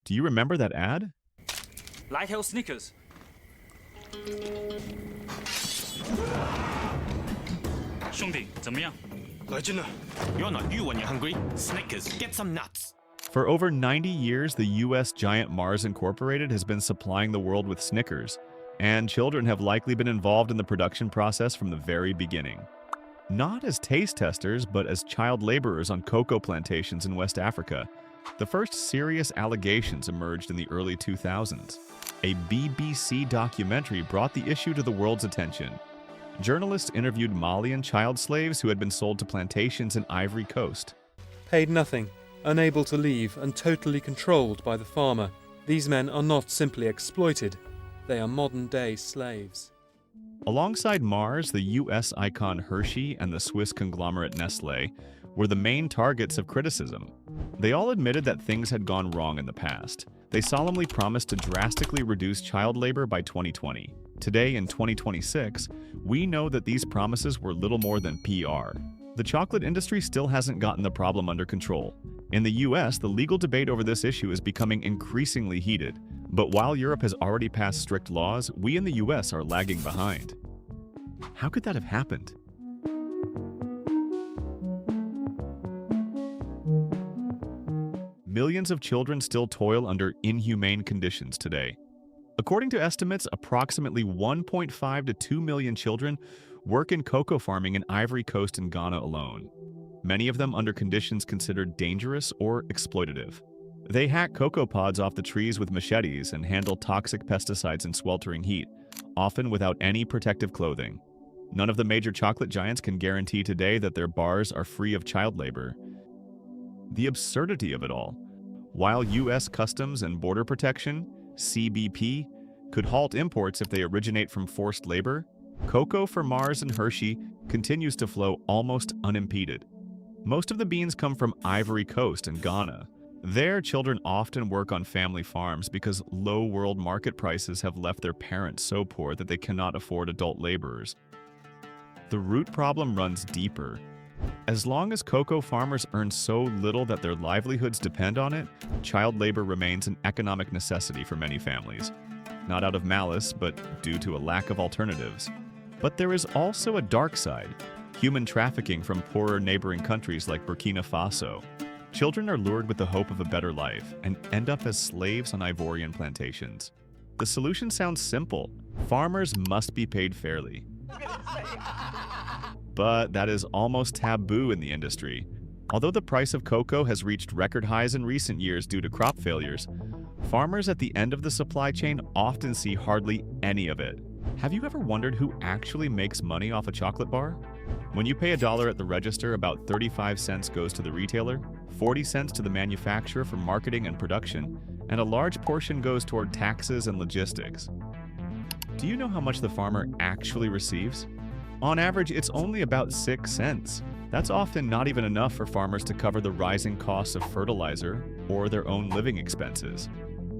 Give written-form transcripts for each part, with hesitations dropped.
Do you remember that ad? 来条 Snickers。兄弟，怎么样？来劲了 You're not you when you're hungry. Snickers, get some nuts. For over 90 years, the US giant Mars Incorporated has been supplying the world with Snickers, and children have likely been involved in the production process from the very beginning. Not as taste testers, but as child laborers on cocoa plantations in West Africa. The first serious allegations emerged in the early 2000s. A BBC documentary brought the issue to the world's attention. Journalists interviewed Malian child slaves who had been sold to plantations in Ivory Coast. Paid nothing, unable to leave and totally controlled by the farmer. These men are not simply exploited, they are modern-day slaves. Alongside Mars, the US icon Hershey and the Swiss conglomerate Nestlé were the main targets of criticism. They all admitted that things had gone wrong in the past. They solemnly promised to drastically reduce child labor by 2020. Today, in 2026, we know that these promises were little more than PR. The chocolate industry still hasn't gotten the problem under control. In the US, the legal debate over this issue is becoming increasingly heated. But while Europe has already passed strict laws, we in the US are lagging behind. How could that have happened? Millions of children still toil under inhumane conditions today. According to estimates, approximately 1.5 to 2 million children work in cocoa farming in Ivory Coast and Ghana alone, many of them under conditions considered dangerous or exploitative. They hack cocoa pods off the trees with machetes and handle toxic pesticides in sweltering heat, often without any protective clothing. None of the major chocolate giants can guarantee today that their bars are free of child labor. The absurdity of it all. While U.S. Customs and Border Protection, CBP, could halt imports if they originate from forced labor, cocoa for Mars and Hershey continues to flow almost unimpeded. Most of the beans come from Ivory Coast and Ghana. There, children often work on family farms because low world market prices have left their parents so poor that they cannot afford adult laborers. The root problem runs deeper. As long as cocoa farmers earn so little that their livelihoods depend on it, child labor remains an economic necessity for many families. Not out of malice, but due to a lack of alternatives. But there is also a dark side, human trafficking from poorer neighboring countries like Burkina Faso. Children are lured with the hope of a better life and end up as slaves on Ivorian plantations. The solution sounds simple. Farmers must be paid fairly. But that is almost taboo in the industry. Although the price of cocoa has reached record highs in recent years due to crop failures, farmers at the end of the supply chain often see hardly any of it. Have you ever wondered who actually makes money off a chocolate bar? When you pay $1 at the register, about 35 cents goes to the retailer, 40 cents to the manufacturer for marketing and production, and a large portion goes toward taxes and logistics. Do you know how much the farmer actually receives? On average, it's only about 6 cents. That's often not even enough for farmers to cover the rising costs of fertilizer or their own living expenses.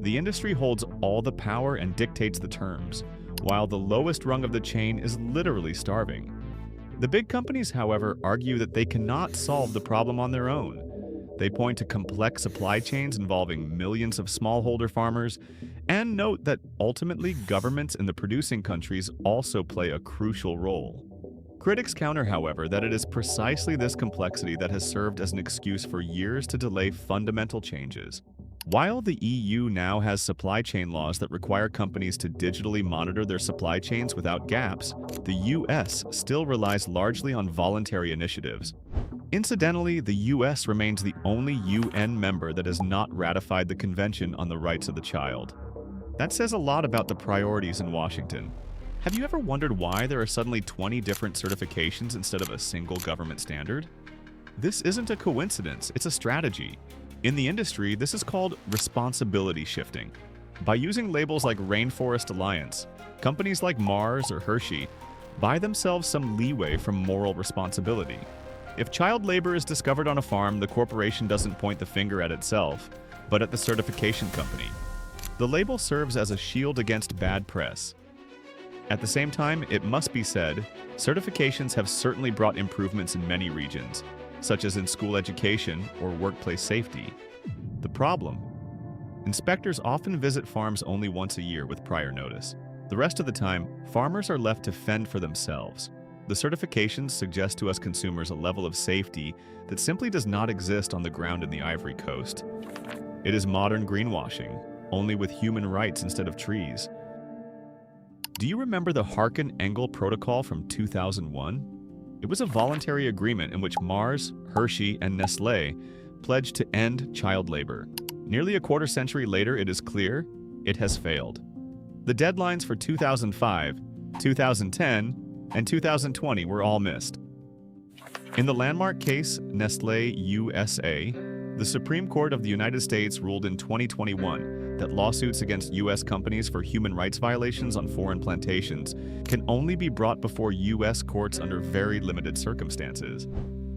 The industry holds all the power and dictates the terms, while the lowest rung of the chain is literally starving. The big companies, however, argue that they cannot solve the problem on their own. They point to complex supply chains involving millions of smallholder farmers and note that ultimately governments in the producing countries also play a crucial role. Critics counter, however, that it is precisely this complexity that has served as an excuse for years to delay fundamental changes. While the EU now has supply chain laws that require companies to digitally monitor their supply chains without gaps, the US still relies largely on voluntary initiatives. Incidentally, the US remains the only UN member that has not ratified the Convention on the Rights of the Child. That says a lot about the priorities in Washington. Have you ever wondered why there are suddenly 20 different certifications instead of a single government standard? This isn't a coincidence, it's a strategy. In the industry, this is called responsibility shifting. By using labels like Rainforest Alliance, companies like Mars or Hershey buy themselves some leeway from moral responsibility. If child labor is discovered on a farm, the corporation doesn't point the finger at itself, but at the certification company. The label serves as a shield against bad press. At the same time, it must be said, certifications have certainly brought improvements in many regions, such as in school education or workplace safety. The problem Inspectors often visit farms only once a year with prior notice. The rest of the time, farmers are left to fend for themselves. The certifications suggest to us consumers a level of safety that simply does not exist on the ground in the Ivory Coast. It is modern greenwashing, only with human rights instead of trees. Do you remember the Harkin-Engel Protocol from 2001? It was a voluntary agreement in which Mars, Hershey, and Nestlé pledged to end child labor. Nearly a quarter century later, it is clear it has failed. The deadlines for 2005, 2010, and 2020 were all missed. In the landmark case Nestlé USA, the Supreme Court of the United States ruled in 2021 that lawsuits against U.S. companies for human rights violations on foreign plantations can only be brought before U.S. courts under very limited circumstances.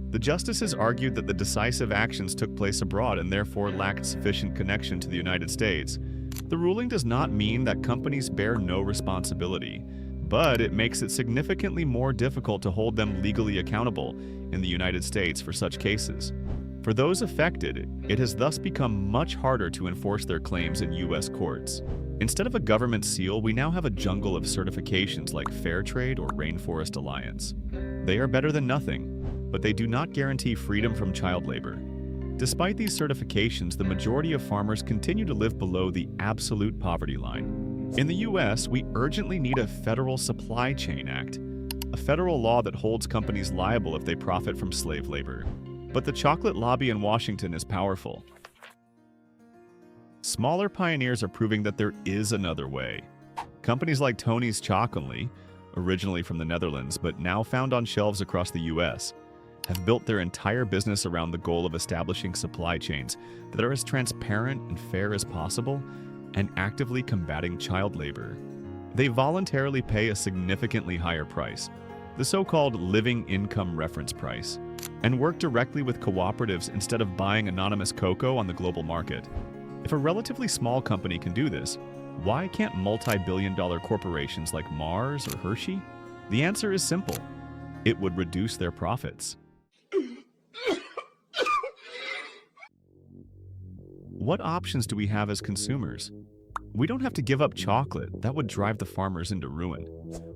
The justices argued that the decisive actions took place abroad and therefore lacked sufficient connection to the United States. The ruling does not mean that companies bear no responsibility, but it makes it significantly more difficult to hold them legally accountable in the United States for such cases. For those affected, it has thus become much harder to enforce their claims in U.S. courts. Instead of a government seal, we now have a jungle of certifications like Fairtrade or Rainforest Alliance. They are better than nothing, but they do not guarantee freedom from child labor. Despite these certifications, the majority of farmers continue to live below the absolute poverty line. In the U.S., we urgently need a Federal Supply Chain Act, a federal law that holds companies liable if they profit from slave labor. But the chocolate lobby in Washington is powerful. Smaller pioneers are proving that there is another way. Companies like Tony's Chocolate, originally from the Netherlands but now found on shelves across the U.S., have built their entire business around the goal of establishing supply chains that are as transparent and fair as possible and actively combating child labor. They voluntarily pay a significantly higher price, the so-called living income reference price, and work directly with cooperatives instead of buying anonymous cocoa on the global market. If a relatively small company can do this, why can't multi-billion-dollar corporations like Mars or Hershey? The answer is simple. It would reduce their profits. What options do we have as consumers? We don't have to give up chocolate. That would drive the farmers into ruin.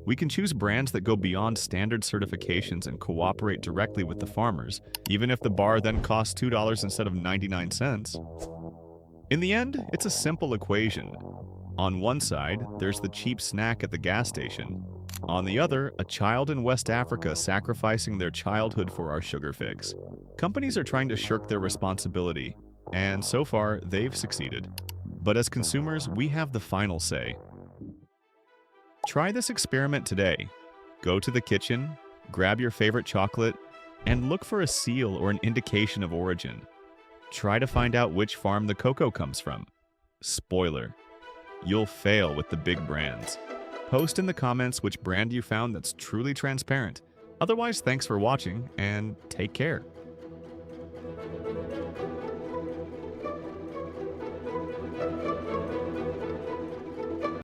We can choose brands that go beyond standard certifications and cooperate directly with the farmers, even if the bar then costs $2 instead of 99 cents. In the end, it's a simple equation. On one side, there's the cheap snack at the gas station. On the other, a child in West Africa sacrificing their childhood for our sugar fix. Companies are trying to shirk their responsibility, and so far, they've succeeded. But as consumers, we have the final say. Try this experiment today. Go to the kitchen, grab your favorite chocolate, and look for a seal or an indication of origin. Try to find out which farm the cocoa comes from. Spoiler: you'll fail with the big brands. Post in the comments which brand you found that's truly transparent. Otherwise, thanks for watching and take care.